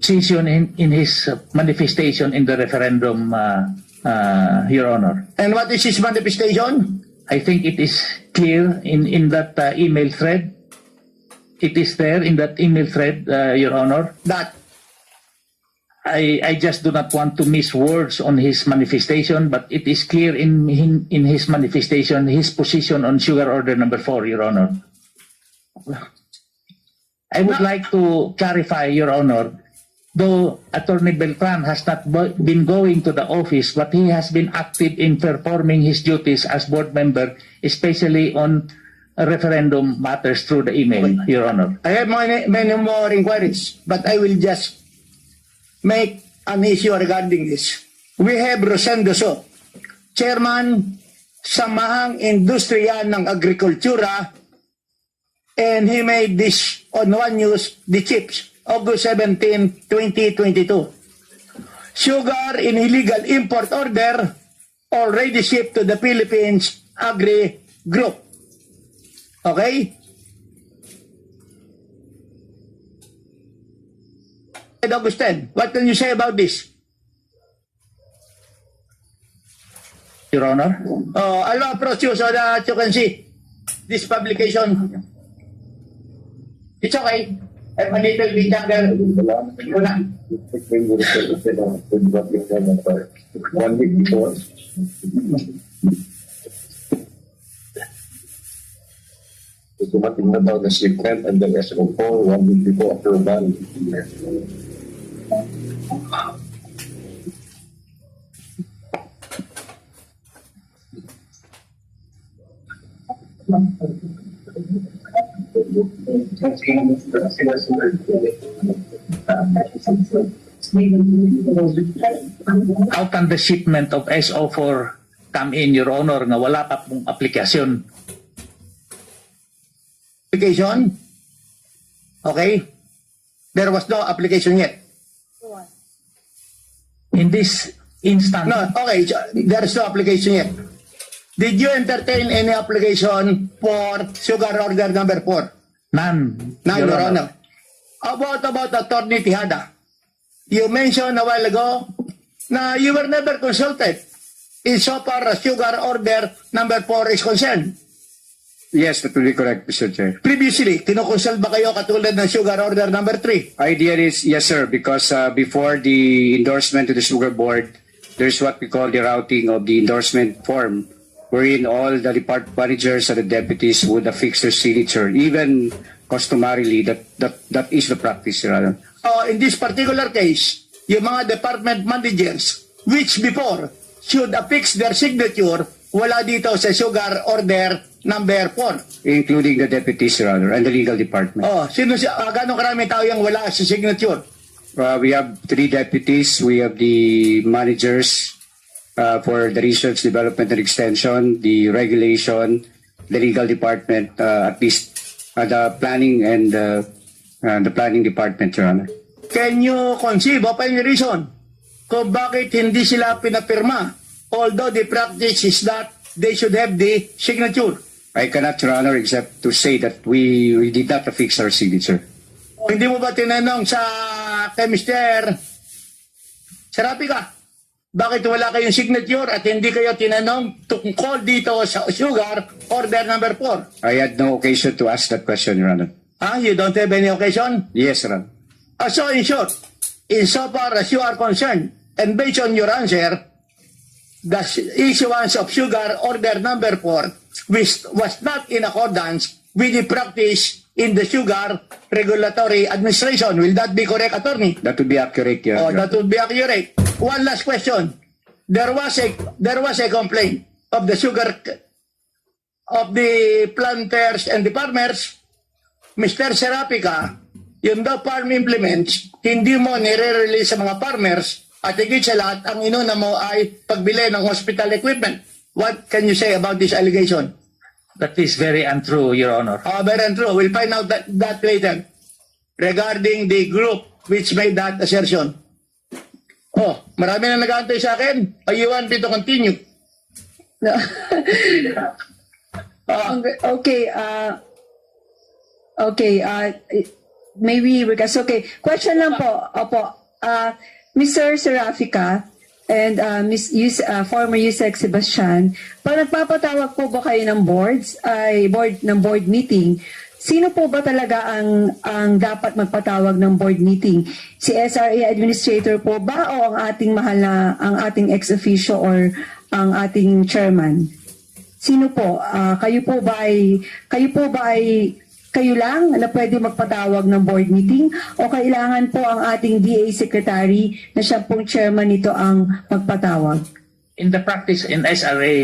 position in his manifestation in the referendum, Your Honor. And what is his manifestation? I think it is clear in that email thread. It is there in that email thread, Your Honor. That I just do not want to miss words on his manifestation, but it is clear in his manifestation his position on sugar order number 4, Your Honor. I would like to clarify, Your Honor, though Attorney Beltran has not been going to the office, but he has been active in performing his duties as board member, especially on referendum matters through the email, Your Honor. I have many more inquiries, but I will just make an issue regarding this. We have Rosendo So, Chairman, Samahang Industriya ng Agrikultura, and he made this on One News, the chips, August 17, 2022. Sugar in illegal import order already shipped to the Philippines Agri Group. Okay? August 10, what can you say about this? Your Honor? I'll approach you so that you can see this publication. It's okay. I'm a little bit younger. One week before. Dumating na daw na shipment and then SO4 1 week before approval. How can the shipment of SO4 come in, Your Honor, nga wala pa pong aplikasyon? Application? Okay? There was no application yet. In this instance, No, okay, so there is no application yet. Did you entertain any application for sugar order number 4? none, Now, Your Honor. About Attorney Tejada. You mentioned a while ago na you were never consulted insofar as sugar order number 4 is concerned. Yes, that will be correct, Mr. Chair. Previously, kinukonsult ba kayo katulad ng sugar order number 3? Idea is, yes, sir, because before the endorsement to the Sugar Board, there's what we call the routing of the endorsement form, wherein all the department managers and the deputies would affix their signature. Even customarily, that is the practice, Your Honor. In this particular case, yung mga department managers, which before should affix their signature, wala dito sa sugar order number 4. Including the deputies, Your Honor, and the legal department. Gano'ng karaming tao yung wala sa signature? We have 3 deputies. We have the managers for the research, development, and extension, the regulation, the legal department, at least the planning and the planning department, Your Honor. Can you conceive of any reason kung bakit hindi sila pinapirma? Although the practice is that they should have the signature. I cannot, Your Honor, except to say that we did not affix our signature. Hindi mo ba tinanong sa kay Mr. SERAFICA, bakit wala kayong signature at hindi kayo tinanong tungkol dito sa sugar order number 4? I had no occasion to ask that question, Your Honor. You don't have any occasion? Yes, Your Honor. So in short, insofar as you are concerned, and based on your answer, the issuance of sugar order number 4 which was not in accordance with the practice in the Sugar Regulatory Administration. Will that be correct, Attorney? That would be accurate, Your Honor. That would be accurate. One last question. There was a complaint of the planters and the farmers. Mr. SERAFICA, yung daw farm implements, hindi mo nire-release sa mga farmers at higit sa lahat, ang inuna mo ay pagbili ng hospital equipment. What can you say about this allegation? that is very untrue, Your Honor. Very untrue. We'll find out that later regarding the group which made that assertion. Marami na nag-aantay sa akin. Iwan, to continue. Maybe because, okay, question lang po. Opo, Mr. Serafica and former Yusek Sebastian, pag nagpapatawag po ba kayo ng board meeting, sino po ba talaga ang dapat magpatawag ng board meeting? Si SRA administrator po ba o ang ating mahal na, ang ating ex-officio or ang ating chairman? Sino po? Kayo lang na pwede magpatawag ng board meeting o kailangan po ang ating DA secretary na siya pong chairman nito ang magpatawag? In the practice in SRA,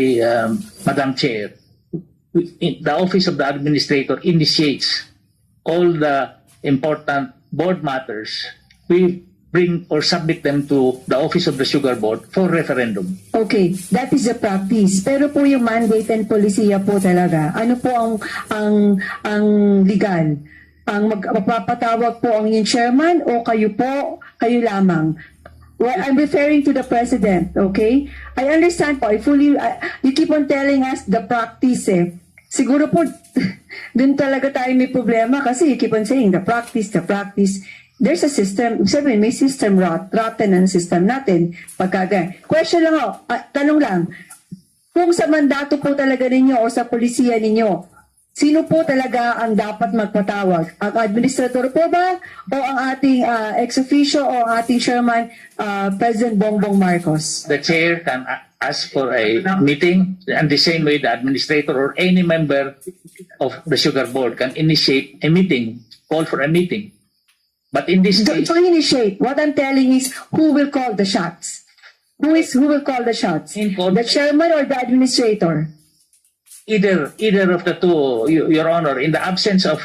Madam Chair, the Office of the Administrator initiates all the important board matters. We bring or submit them to the Office of the Sugar Board for referendum. Okay, that is the practice. Pero po yung mandate and polisiya po talaga. Ano po ang legal? Ang magpapatawag po ang yung chairman o kayo po, kayo lamang? Well, I'm referring to the president, okay? I understand po. You keep on telling us the practice eh. Siguro po, dun talaga tayo may problema kasi you keep on saying the practice. There's a system, sabi may system rotten ang system natin. Question lang ako, tanong lang, kung sa mandato po talaga ninyo o sa polisiya ninyo, sino po talaga ang dapat magpatawag? Ang administrator po ba o ang ating ex-officio o ang ating chairman, President Bongbong Marcos? The chair can ask for a meeting, and the same way the administrator or any member of the Sugar Board can initiate a meeting, call for a meeting. But in this case, To initiate, what I'm telling is who will call the shots? Who will call the shots? The chairman or the administrator? either of the two, Your Honor, in the absence of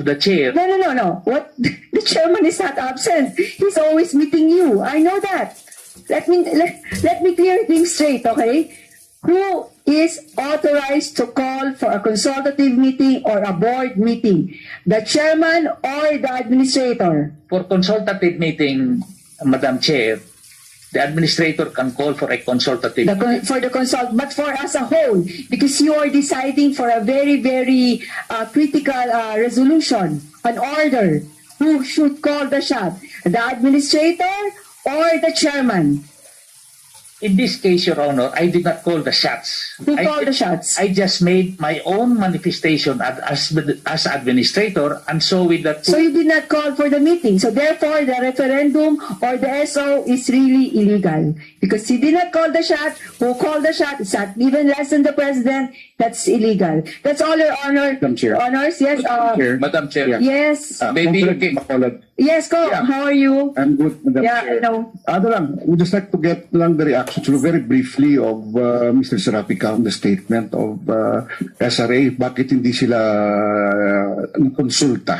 the chair. No. What? The chairman is not absent. He's always meeting you. I know that. Let me clear things straight, okay? Who is authorized to call for a consultative meeting or a board meeting? The chairman or the administrator? For consultative meeting, Madam Chair, the administrator can call for a consultative. But for as a whole, because you are deciding for a very, very critical resolution, an order, who should call the shot? The administrator or the chairman? In this case, Your Honor, I did not call the shots. Who called the shots? I just made my own manifestation as administrator, and so with the So you did not call for the meeting. So therefore, the referendum or the SO is really illegal. Because he did not call the shot. Who called the shot? It's not even less than the president. That's illegal. That's all, Your Honor. Madam Chair. Honors, yes. Madam Chair. Yes. Maybe Marcoleta. Yes, Cong. Yeah. How are you? I'm good, Madam Yeah, Chair. I know. Lang, we'd just like to get lang the reaction very briefly of Mr. Serafica on the statement of SRA. Bakit hindi sila konsulta,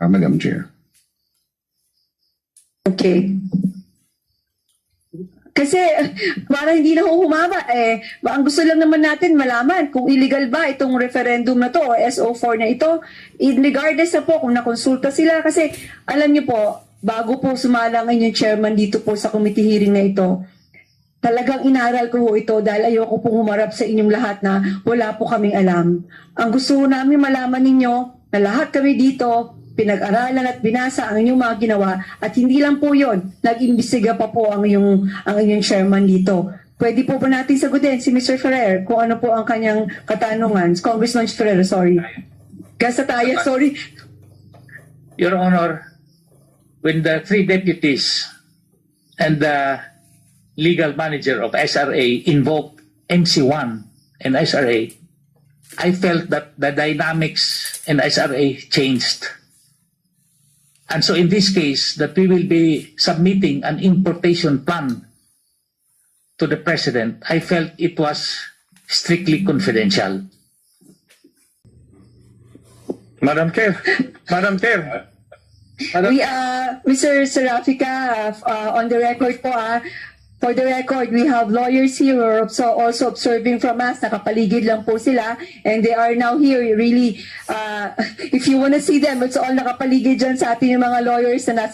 Madam Chair? Okay. Kasi parang hindi na humama ang gusto lang naman natin malaman kung illegal ba itong referendum na to o SO4 na ito, regardless na po kung nakonsulta sila. Kasi alam niyo po, bago po sumalang yung chairman dito po sa committee hearing na ito, talagang inaral ko ito dahil ayoko pong humarap sa inyong lahat na wala po kaming alam. Ang gusto namin malaman ninyo na lahat kami dito pinag-aralan at binasa ang inyong mga ginawa at hindi lang po yon, nag-imbestiga pa po ang inyong chairman dito. Pwede po ba natin sagutin si Mr. Ferrer kung ano po ang kanyang katanungan? Congressman Ferrer, sorry. Kasataya, sorry. Your Honor, when the three deputies and the legal manager of SRA invoked MC1 and SRA, I felt that the dynamics in SRA changed. And so in this case, that we will be submitting an importation plan to the President, I felt it was strictly confidential. Madam Chair. Mr. Serafica, on the record po, for the record, we have lawyers here who are also observing from us. Nakapaligid lang po sila. And they are now here. Really, if you want to see them, it's all nakapaligid dyan sa atin yung mga lawyers na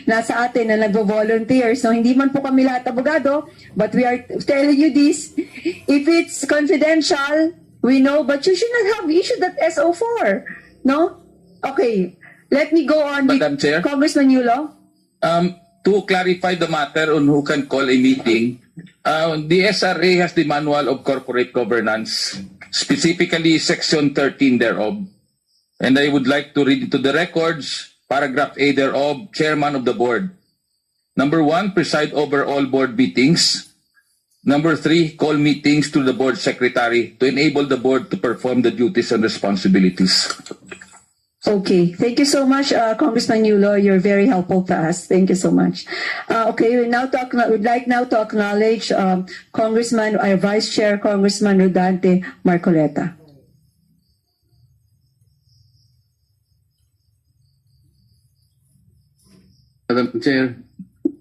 nasa atin na nagvo-volunteer. So, hindi man po kami lahat abogado, but we are telling you this. If it's confidential, we know, but you should not have issued that SO4. No? Okay. Let me go on with Madam Chair? Congressman Yulo. To clarify the matter on who can call a meeting, the SRA has the Manual of Corporate Governance, specifically Section 13 thereof. And I would like to read into the records, paragraph A thereof, Chairman of the Board. Number 1, preside over all board meetings. Number 3, call meetings to the board secretary to enable the board to perform the duties and responsibilities. Okay, thank you so much, Congressman Yulo. You're very helpful to us. Thank you so much. Okay, we'd like now to acknowledge Congressman, our Vice Chair, Congressman Rodante Marcoleta. Madam Chair,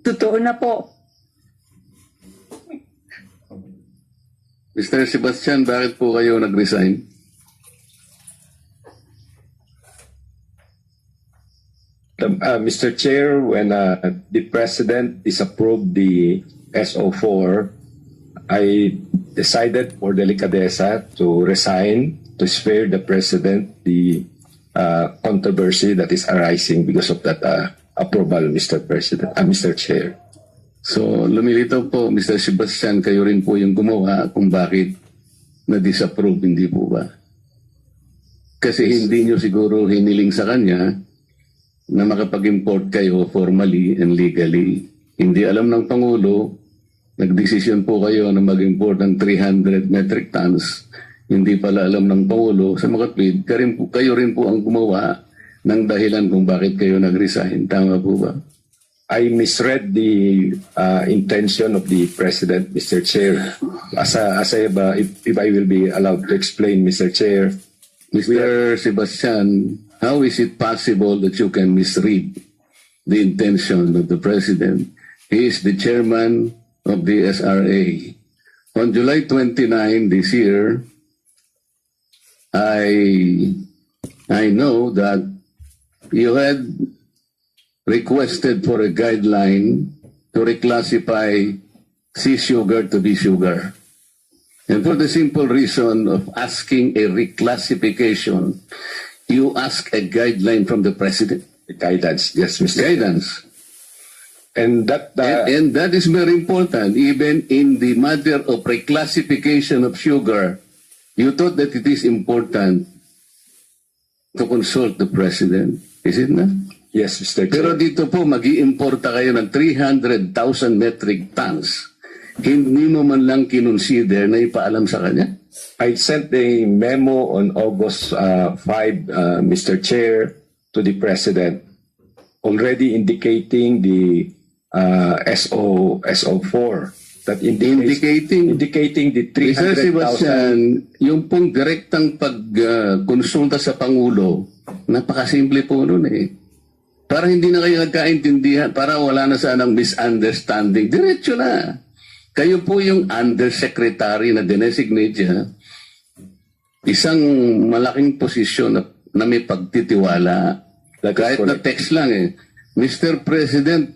Totoo na po. Mr. Sebastian, bakit po kayo nag-resign? Mr. Chair, when the President disapproved the SO4, I decided for delicadeza to resign to spare the President the controversy that is arising because of that approval, Mr. President, Mr. Chair. So, lumilitaw po, Mr. Sebastian, kayo rin po yung gumawa kung bakit na-disapprove, hindi po ba? Kasi hindi nyo siguro hiniling sa kanya na makapag-import kayo formally and legally. Hindi alam ng Pangulo, nagdesisyon po kayo na mag-import ng 300 metric tons. Hindi pala alam ng Pangulo sa makatwid, kayo rin po ang gumawa ng dahilan kung bakit kayo nag-resign. Tama po ba? I misread the intention of the President, Mr. Chair. If I will be allowed to explain, Mr. Chair. Mr. Sebastian, how is it possible that you can misread the intention of the President? He is the chairman of the SRA. On July 29 this year, I know that you had requested for a guideline to reclassify sea sugar to be sugar. And for the simple reason of asking a reclassification, you ask a guideline from the President. Guidance, yes, Mr. Guidance. And that And that is very important. Even in the matter of reclassification of sugar, you thought that it is important to consult the President. Is it not? yes, Mr. Chair. Pero dito po, mag-i-importa kayo ng 300,000 metric tons. Hindi mo man lang kinonsider na ipaalam sa kanya? I sent a memo on August 5, Mr. Chair, to the President, already indicating the SO4 that indicating the Mr. 300,000. Sebastian, yung pong direktang pagkonsulta sa Pangulo, napakasimple po nun eh. Para hindi na kayo nagkaintindihan, para wala na sanang misunderstanding, diretso na. Kayo po yung undersecretary na dinesignate niya, isang malaking posisyon na may pagtitiwala. Kahit na text lang eh. Mr. President,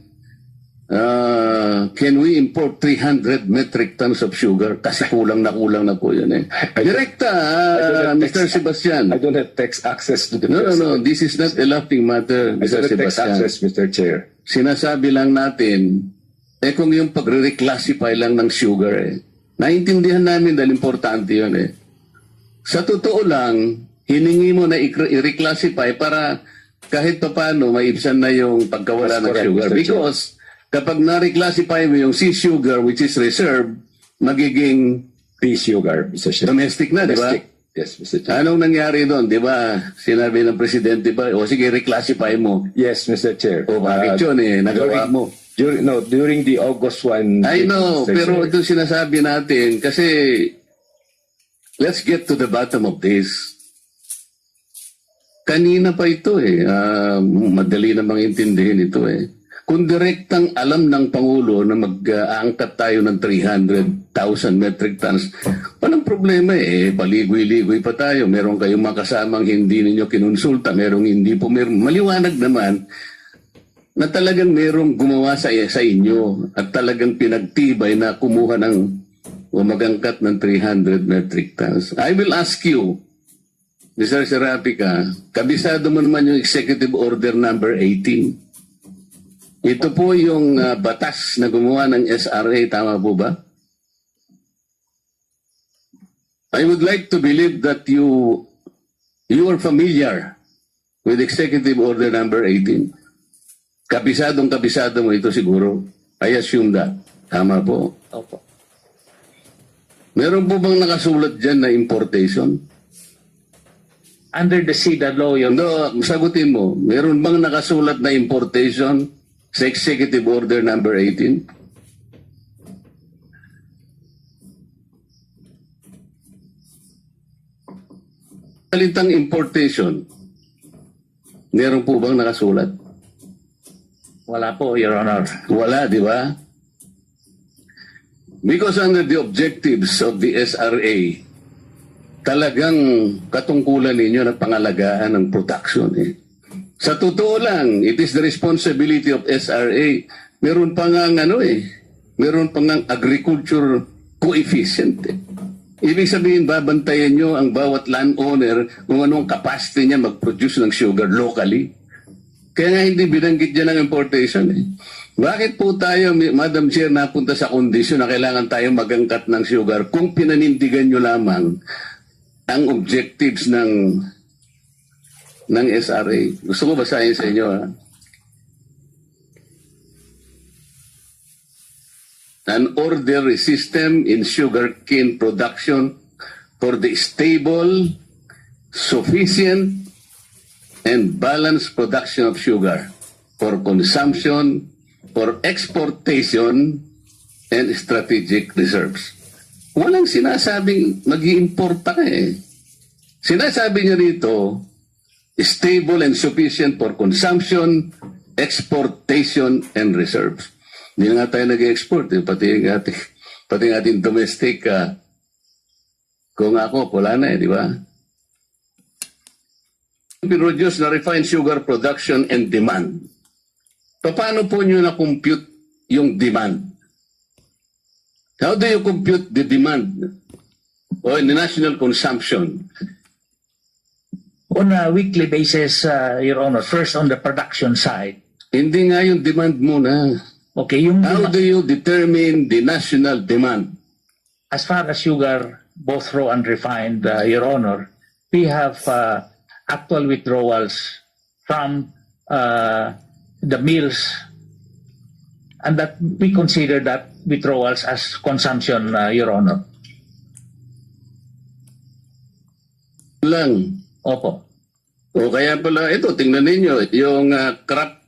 can we import 300 metric tons of sugar? Kasi kulang na po yun eh. Direkta, Mr. Sebastian. I don't have text access to the No, President. this is not a laughing matter, I Mr. don't have text Sebastian. access, Mr. Chair. Sinasabi lang natin, kung yung pagre-reclassify lang ng sugar eh. Naintindihan namin dahil importante yun eh. Sa totoo lang, hiningi mo na i-reclassify para kahit pa paano maibsan na yung pagkawala ng That's correct, sugar. Mr. Chair. Because kapag na-reclassify mo yung sea sugar which is reserved, magiging Pea sugar, Mr. Chair. domestic na, di ba? Domestic. Yes, Mr. Chair. Anong nangyari doon, di ba? Sinabi ng Presidente ba, o sige, reclassify mo. Yes, Mr. Chair. O bakit yun eh, nagawa mo. During the August 1. I know, Mr. pero Chair. ito sinasabi natin kasi let's get to the bottom of this. Kanina pa ito eh, madali namang intindihin ito eh. Kung direktang alam ng Pangulo na mag-aangkat tayo ng 300,000 metric tons, walang problema eh, paligoy-ligoy pa tayo. Meron kayong makasamang hindi ninyo kinonsulta, merong hindi po, maliwanag naman na talagang merong gumawa sa inyo at talagang pinagtibay na kumuha ng o magangkat ng 300 metric tons. I will ask you, Mr. Serafica, kabisado mo naman yung Executive Order number 18. Ito po yung batas na gumawa ng SRA, tama po ba? I would like to believe that you are familiar with Executive Order number 18. Kabisado mo ito siguro. I assume that. Tama po. Opo. Meron po bang nakasulat dyan na importation? Under the SEDA law, Your No, sagutin mo. Meron bang nakasulat na importation sa Executive Order number 18? Salitang importation, meron po bang nakasulat? Wala po, Your Honor. Wala, di ba? Because under the objectives of the SRA, talagang katungkulan ninyo na pangalagaan ng production. Sa totoo lang, it is the responsibility of SRA. Meron pa nga meron pa nga agriculture coefficient. Ibig sabihin, babantayan nyo ang bawat landowner kung anong capacity niya mag-produce ng sugar locally. Kaya nga hindi binanggit dyan ng importation. Bakit po tayo, Madam Chair, napunta sa kondisyon na kailangan tayo magangkat ng sugar kung pinanindigan nyo lamang ang objectives ng SRA? Gusto ko basahin sa inyo, ha? An orderly system in sugarcane production for the stable, sufficient, and balanced production of sugar for consumption, for exportation, and strategic reserves. Walang sinasabing mag-i-importa ka eh. Sinasabi niya rito, stable and sufficient for consumption, exportation, and reserves. Hindi na nga tayo nag-export. Pati ang ating domestic, kung ako, wala na di ba? Produce na refined sugar production and demand. Paano po nyo na-compute yung demand? How do you compute the demand or the national consumption? On a weekly basis, Your Honor, first on the production side. Hindi nga yung demand muna. Okay, yung How do you determine the national demand? as far as sugar, both raw and refined, Your Honor, we have actual withdrawals from the mills, and that we consider that withdrawals as consumption, Your Honor. Lang. Opo. O kaya pala, ito, tingnan ninyo, yung crop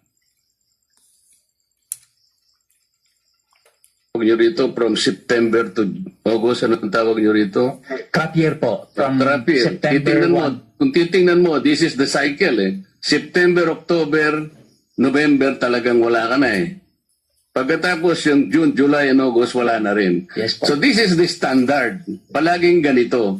nyo rito from September to August, ano ang tawag nyo rito? Crop year po. From Crop year. September Titingnan mo, 1. kung titingnan mo, this is the cycle eh. September, October, November talagang wala ka na eh. Pagkatapos yung June, July, and August, wala na rin. Yes po. So this is the standard. Palaging ganito.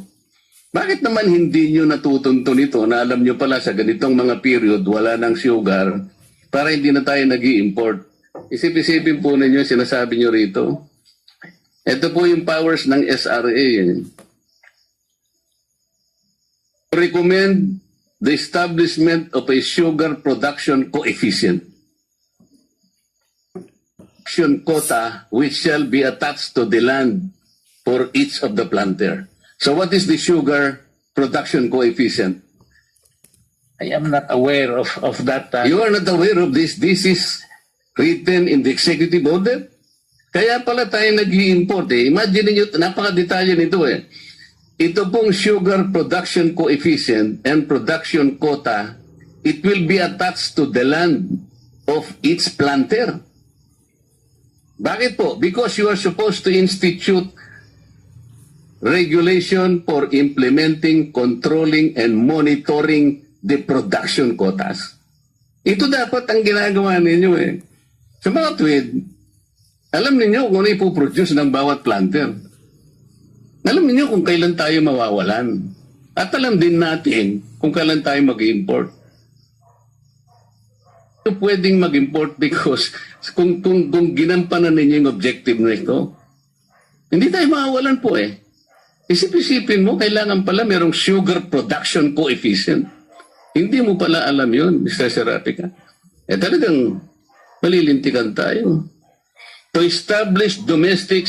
Bakit naman hindi nyo natutunto nito na alam nyo pala sa ganitong mga period wala ng sugar para hindi na tayo nag-i-import? Isip-isipin po ninyo sinasabi nyo rito. Ito po yung powers ng SRA. Recommend the establishment of a sugar production coefficient. Production quota which shall be attached to the land for each of the planter. So what is the sugar production coefficient? I am not aware of that. You are not aware of this. This is written in the executive order. Kaya pala tayo nag-i-import eh. Imagine niyo, napaka-detalye nito eh. Ito pong sugar production coefficient and production quota, it will be attached to the land of each planter. Bakit po? Because you are supposed to institute regulation for implementing, controlling, and monitoring the production quotas. Ito dapat ang ginagawa ninyo eh. Sa mga tweed, alam ninyo kung ano ipoproduce ng bawat planter. Alam ninyo kung kailan tayo mawawalan. At alam din natin kung kailan tayo mag-import. Pwedeng mag-import because kung ginampanan ninyo yung objective na ito, hindi tayo mawawalan po eh. Isip-isipin mo, kailangan pala merong sugar production coefficient. Hindi mo pala alam yun, Mr. Serafica. Talagang malilintikan tayo. To establish domestic,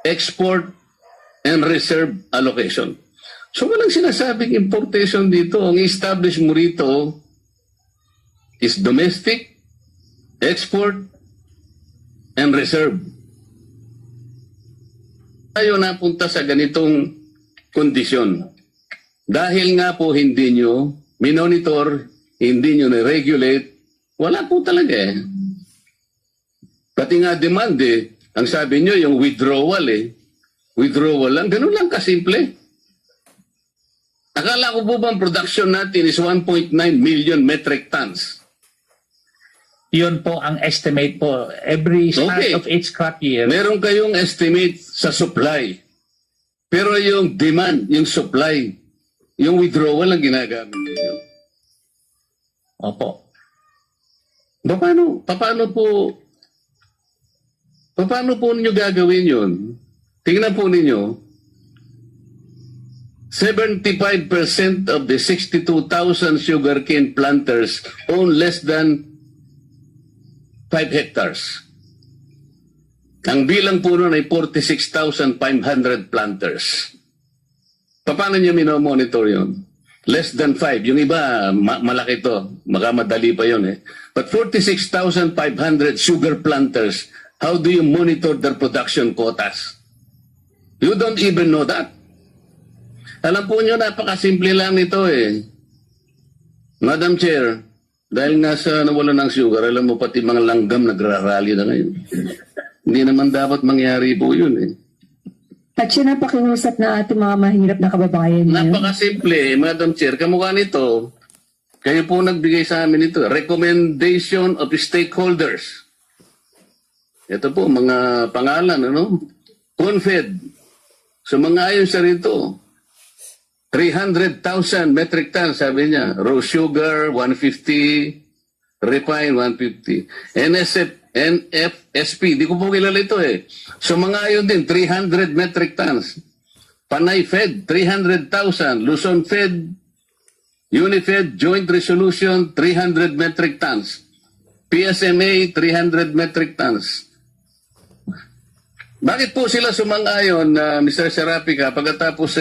export, and reserve allocation. So walang sinasabing importation dito. Ang establish mo rito is domestic, export, and reserve. Tayo napunta sa ganitong kondisyon. Dahil nga po hindi nyo minonitor, hindi nyo na-regulate, wala po talaga eh. Pati nga demand ang sabi nyo yung withdrawal withdrawal lang, ganun lang kasimple. Akala ko po bang production natin is 1.9 million metric tons? Yun po ang estimate po. Every start Okay. of each crop year. Meron kayong estimate sa supply. Pero yung demand, yung supply, yung withdrawal ang ginagamit niyo. Opo. Paano po ninyo gagawin yun? Tingnan po ninyo, 75% of the 62,000 sugarcane planters own less than 5 hectares. Ang bilang po nun ay 46,500 planters. Paano nyo minomonitor yun? Less than 5. Yung iba, malaki to. Madali pa yun eh. But 46,500 sugar planters, how do you monitor their production quotas? You don't even know that. Alam po nyo, napakasimple lang nito eh. Madam Chair, dahil nga sa nawalan ng sugar, alam mo pati mga langgam nagrarally na ngayon. Hindi naman dapat mangyari po yun eh. At siya na pakiusap na ating mga mahirap na kababayan niyo. Napakasimple, Madam Chair. Kamukha nito, kayo po nagbigay sa amin ito. Recommendation of stakeholders. Ito po, mga pangalan, ano? Confed. So mga ayon sa rito, 300,000 metric tons, sabi niya. Raw sugar, 150. Refine, 150. NFSP, di ko po kilala ito eh. So mga ayon din, 300 metric tons. Panay Fed, 300,000. Luzon Fed, Unifed, Joint Resolution, 300 metric tons. PSMA, 300 metric tons. Bakit po sila sumang-ayon, Mr. Serafica, pagkatapos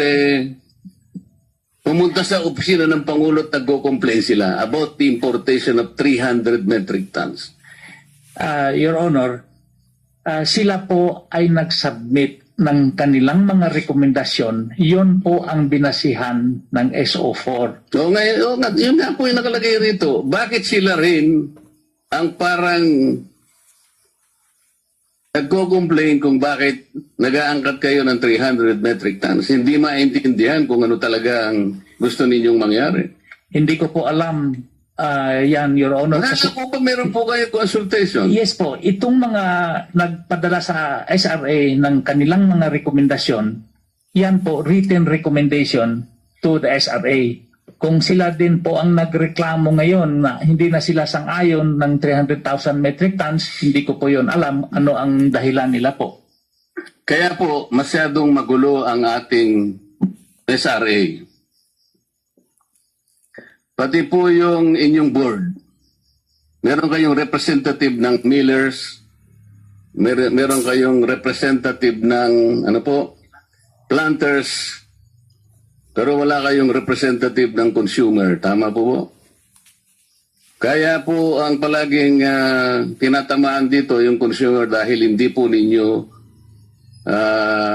pumunta sa opisina ng Pangulo at nagko-complain sila about the importation of 300 metric tons? Your Honor, sila po ay nag-submit ng kanilang mga rekomendasyon. Yun po ang binasihan ng SO4. So ngayon, yun nga po yung nakalagay rito. Bakit sila rin ang parang nagko-complain kung bakit nag-aangkat kayo ng 300 metric tons? Hindi maintindihan kung ano talaga ang gusto ninyong mangyari. Hindi ko po alam yan, Your Honor. Nakaka po pa meron po kayo consultation? Yes po, itong mga nagpadala sa SRA ng kanilang mga rekomendasyon, yan po, written recommendation to the SRA. Kung sila din po ang nagreklamo ngayon na hindi na sila sang-ayon ng 300,000 metric tons, hindi ko po yon alam ano ang dahilan nila po. Kaya po, masyadong magulo ang ating SRA. Pati po yung inyong board. Meron kayong representative ng millers, meron kayong representative ng planters, pero wala kayong representative ng consumer. Tama po po? Kaya po ang palaging tinatamaan dito yung consumer dahil hindi po ninyo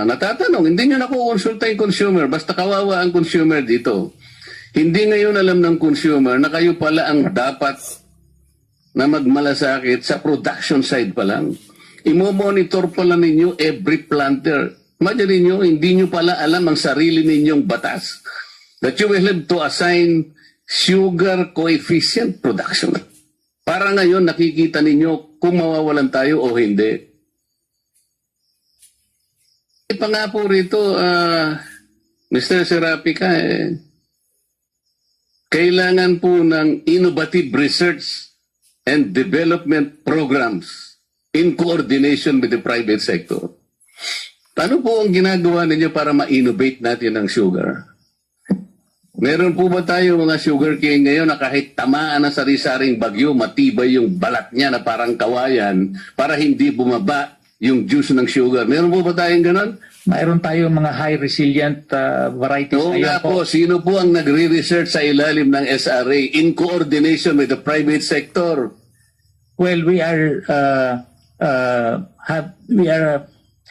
natatanong. Hindi nyo nakukonsulta yung consumer. Basta kawawa ang consumer dito. Hindi ngayon alam ng consumer na kayo pala ang dapat na magmalasakit sa production side pa lang. Imo-monitor pala ninyo every planter. Imagine ninyo, hindi nyo pala alam ang sarili ninyong batas. That you will have to assign sugar coefficient production. Para ngayon nakikita ninyo kung mawawalan tayo o hindi. Pa nga po rito, Mr. Serafica, kailangan po ng innovative research and development programs in coordination with the private sector. Ano po ang ginagawa ninyo para ma-innovate natin ang sugar? Meron po ba tayo mga sugar cane ngayon na kahit tamaan na sari-saring bagyo, matibay yung balat niya na parang kawayan para hindi bumaba yung juice ng sugar? Meron po ba tayong ganon? Mayroon tayo mga high resilient varieties. Oo nga po, sino po ang nagre-research sa ilalim ng SRA in coordination with the private sector? Well, we are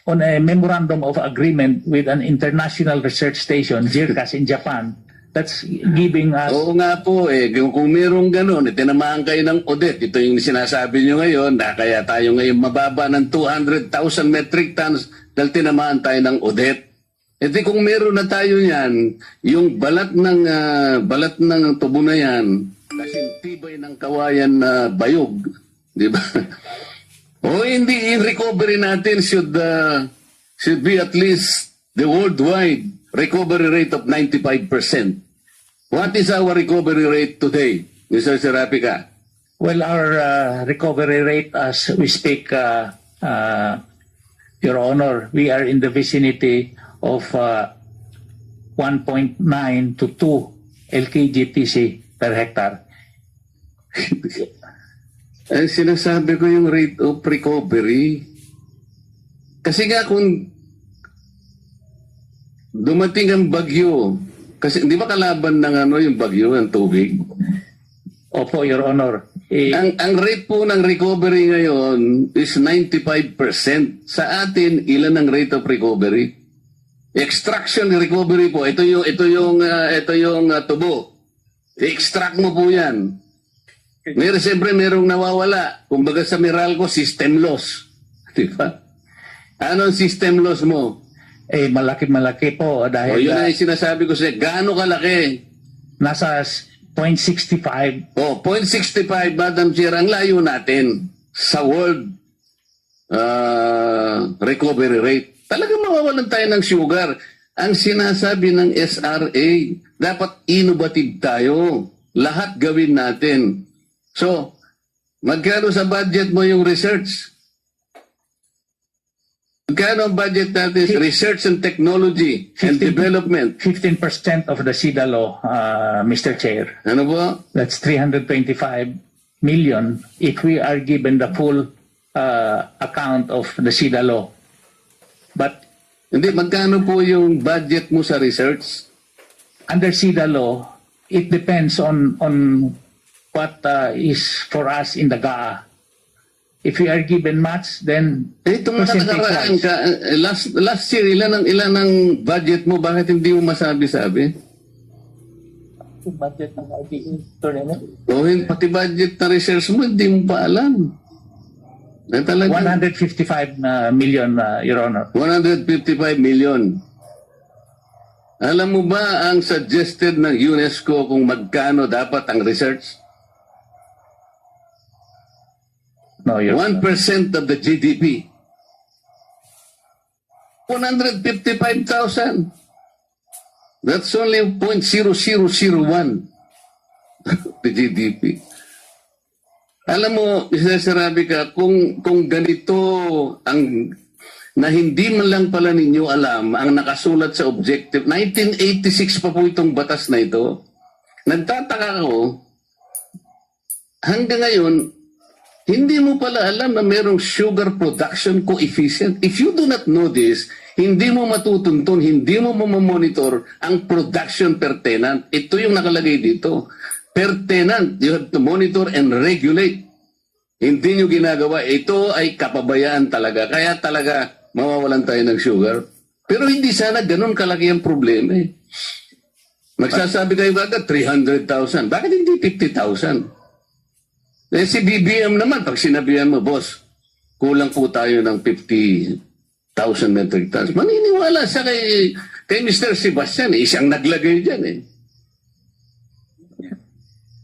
on a memorandum of agreement with an international research station, JIRCAS in Japan, that's giving us. Oo nga po kung merong ganon, tinamaan kayo ng audit. Ito yung sinasabi nyo ngayon na kaya tayo ngayon mababa ng 200,000 metric tons dahil tinamaan tayo ng audit. Kung meron na tayo yan, yung balat ng tubo na yan, kasing tibay ng kawayan na bayog, di ba? O hindi, in recovery natin should be at least the worldwide recovery rate of 95%. What is our recovery rate today, Mr. SERAFICA? Well, our recovery rate as we speak, Your Honor, we are in the vicinity of 1.9 to 2 LKGTC per hectare. Ang sinasabi ko yung rate of recovery. Kasi nga kung dumating ang bagyo, kasi di ba kalaban ng yung bagyo, ang tubig? Opo, Your Honor. Ang rate po ng recovery ngayon is 95%. Sa atin, ilan ang rate of recovery? Extraction recovery po, ito yung tubo. I-extract mo po yan. Siyempre merong nawawala. Kumbaga sa Meralco, system loss. Di ba? Ano ang system loss mo? Malaki-malaki po dahil Yun ang sinasabi ko sa'yo. Gaano kalaki? nasa 0.65. 0.65, Madam Chair, ang layo natin sa world recovery rate. Talagang mawawalan tayo ng sugar. Ang sinasabi ng SRA, dapat innovative tayo. Lahat gawin natin. So, magkano sa budget mo yung research? Magkano ang budget natin sa research and technology and development? 15% of the SIDA law, Mr. Chair. Ano po? That's 325 million if we are given the full account of the SIDA law. But Hindi, magkano po yung budget mo sa research? under SIDA law, it depends on what is for us in the GAA. If we are given much, then Itong nakakaraan ka, last year, ilan ang budget mo? Bakit hindi mo masabi-sabi? budget ng IDE, Pati budget na research mo, hindi mo pa alam. Na talaga, 155 million, Your Honor. 155 million. Alam mo ba ang suggested ng UNESCO kung magkano dapat ang research? No, Your 1% of the GDP. 155,000. That's only 0.0001 the GDP. Alam mo, Mr. SERAFICA, kung ganito ang na hindi man lang pala ninyo alam ang nakasulat sa objective, 1986 pa po itong batas na ito. Nagtataka ako, hanggang ngayon, hindi mo pala alam na mayroong sugar production coefficient. If you do not know this, hindi mo matutuntun, hindi mo mamonitor ang production per tenant. Ito yung nakalagay dito. Per tenant, you have to monitor and regulate. Hindi nyo ginagawa. Ito ay kapabayaan talaga. Kaya talaga mawawalan tayo ng sugar. Pero hindi sana ganun kalaki ang problema eh. Magsasabi kayo agad 300,000. Bakit hindi 50,000? Si BBM naman, pag sinabihan mo, boss, kulang po tayo ng 50,000 metric tons. Maniniwala siya kay Mr. Sebastian. Siyang naglagay dyan eh.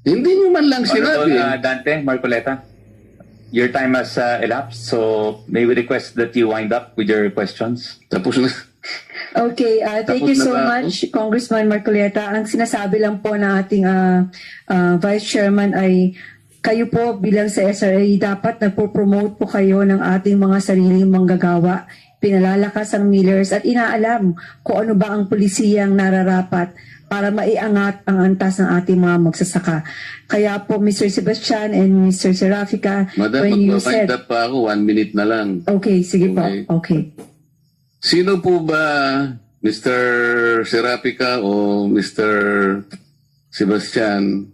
Hindi nyo man lang sinabi. Honorable Dante, Marcoleta, your time has elapsed, so may we request that you wind up with your questions? Tapos na. Okay, thank Tapos you na so ba ako? much, Congressman Marcoleta. Ang sinasabi lang po ng ating Vice Chairman ay kayo po bilang sa SRA, dapat nagpo-promote po kayo ng ating mga sariling manggagawa. pinalalakas ang millers at inaalam kung ano ba ang pulisiyang nararapat para maiangat ang antas ng ating mga magsasaka. Kaya po, Mr. Sebastian and Mr. Serafica, Madam, when you magpapaint said... up pa ako, 1 minute na lang. Okay, sige Okay. po. Okay. Sino po ba, Mr. Serafica o Mr. Sebastian,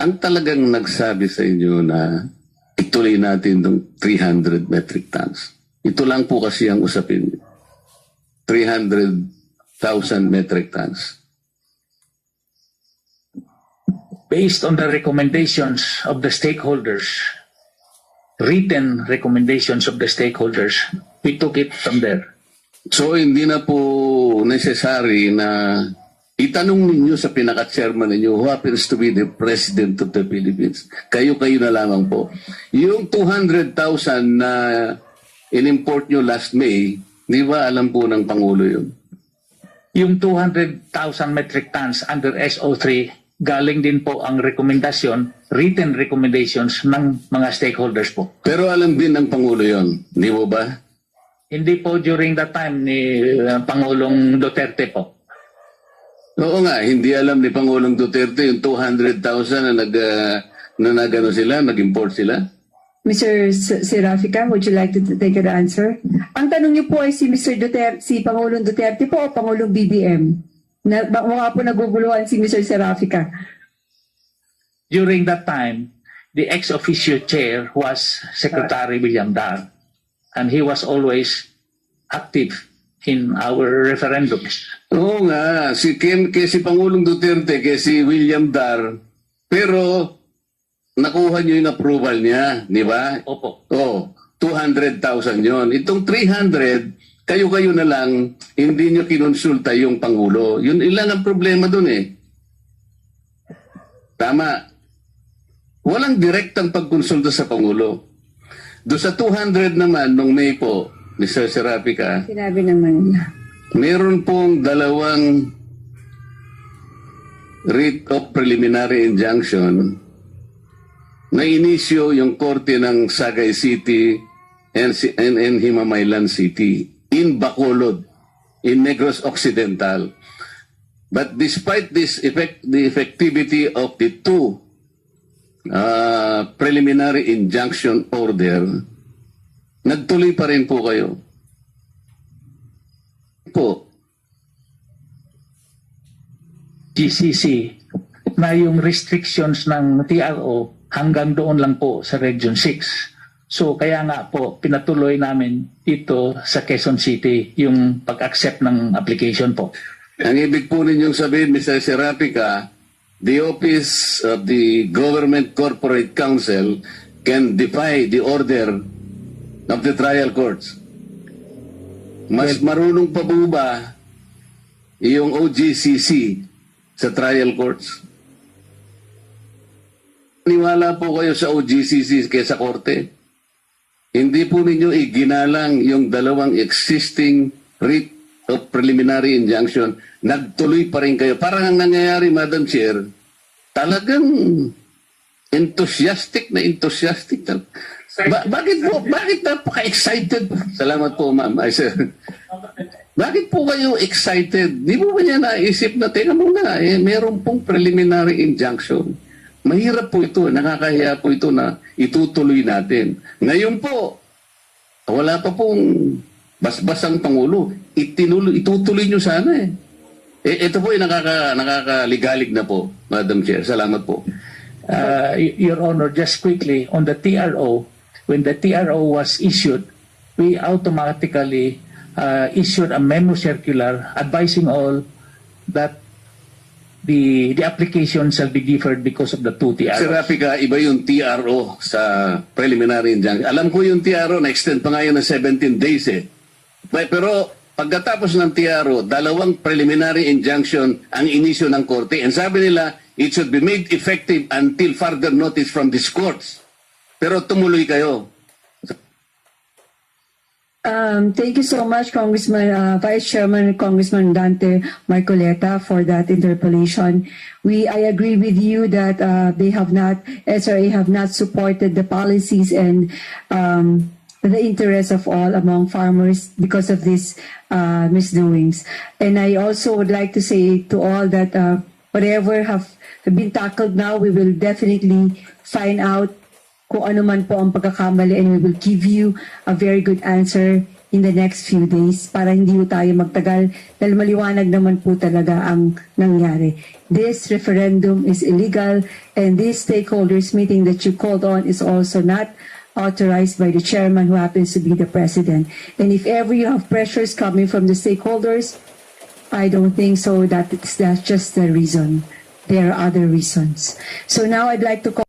ang talagang nagsabi sa inyo na ituloy natin itong 300 metric tons? Ito lang po kasi ang usapin. 300,000 metric tons. Based on the recommendations of the stakeholders, written recommendations of the stakeholders, we took it from there. So hindi na po necessary na itanong ninyo sa pinaka-chairman ninyo who happens to be the President of the Philippines. Kayo-kayo na lamang po. Yung 200,000 na in-import nyo last May, di ba alam po ng Pangulo yun? Yung 200,000 metric tons under SO3, galing din po ang rekomendasyon, written recommendations ng mga stakeholders po. Pero alam din ng Pangulo yun, di mo ba? Hindi po during that time ni Pangulong Duterte po. Oo nga, hindi alam ni Pangulong Duterte yung 200,000 na nagano sila, nag-import sila. Mr. Serafica, would you like to take an answer? Ang tanong niyo po ay si Mr. Duterte, si Pangulong Duterte po o Pangulong BBM? Mukha po naguguluhan si Mr. Serafica. During that time, the ex-officio chair was Secretary William Dar, and he was always active in our referendums. Oo nga, kay si Pangulong Duterte, kay si William Dar, pero nakuha nyo yung approval niya, di ba? Opo. Oo, 200,000 yon. Itong 300, kayo-kayo na lang, hindi nyo kinonsulta yung Pangulo. Yun ilan ang problema dun eh. Tama. Walang direktang pagkonsulta sa Pangulo. Doon sa 200 naman, nung May po, Mr. Serafica, Sinabi naman nila. meron pong dalawang writ of preliminary injunction na inisyo yung korte ng Sagay City and Himamaylan City in Bacolod, in Negros Occidental. But despite this the effectivity of the two preliminary injunction order, nagtuloy pa rin po kayo. Po. GCC na yung restrictions ng TRO hanggang doon lang po sa Region 6. So kaya nga po pinatuloy namin ito sa Quezon City yung pag-accept ng application po. Ang ibig po ninyong sabihin, Mr. Serafica, the Office of the Government Corporate Counsel can defy the order of the trial courts. Mas marunong pa po ba yung OGCC sa trial courts? Niwala po kayo sa OGCC kaysa korte. Hindi po ninyo iginalang yung dalawang existing writ of preliminary injunction. Nagtuloy pa rin kayo. Parang ang nangyayari, Madam Chair, talagang enthusiastic. Bakit napaka-excited? Salamat po, ma'am. Ay, sir. Bakit po kayo excited? Di mo ba niya naisip na, teka muna, meron pong preliminary injunction. Mahirap po ito, nakakahiya po ito na itutuloy natin. Ngayon po, wala pa pong basbasang Pangulo. Itutuloy nyo sana eh. Ito po ay nakakaligalig na po, Madam Chair. Salamat po. Your Honor, just quickly, on the TRO, when the TRO was issued, we automatically issued a memo circular advising all that the application shall be deferred because of the two TROs. Serafica, iba yung TRO sa preliminary injunction. Alam ko yung TRO, na-extend pa nga yun ng 17 days eh. Pero pagkatapos ng TRO, dalawang preliminary injunction ang inisyo ng korte. And sabi nila, it should be made effective until further notice from these courts. Pero tumuloy kayo. Thank you so much, Congressman, Vice Chairman, Congressman Dante Marcoleta, for that interpellation. I agree with you that SRA have not supported the policies and the interest of all among farmers because of these misdoings. And I also would like to say to all that whatever have been tackled now, we will definitely find out kung ano man po ang pagkakamali, and we will give you a very good answer in the next few days para hindi po tayo magtagal dahil maliwanag naman po talaga ang nangyari. This referendum is illegal, and this stakeholders meeting that you called on is also not authorized by the chairman, who happens to be the president. And if ever you have pressures coming from the stakeholders, I don't think so that that's just the reason. There are other reasons. So now I'd like to call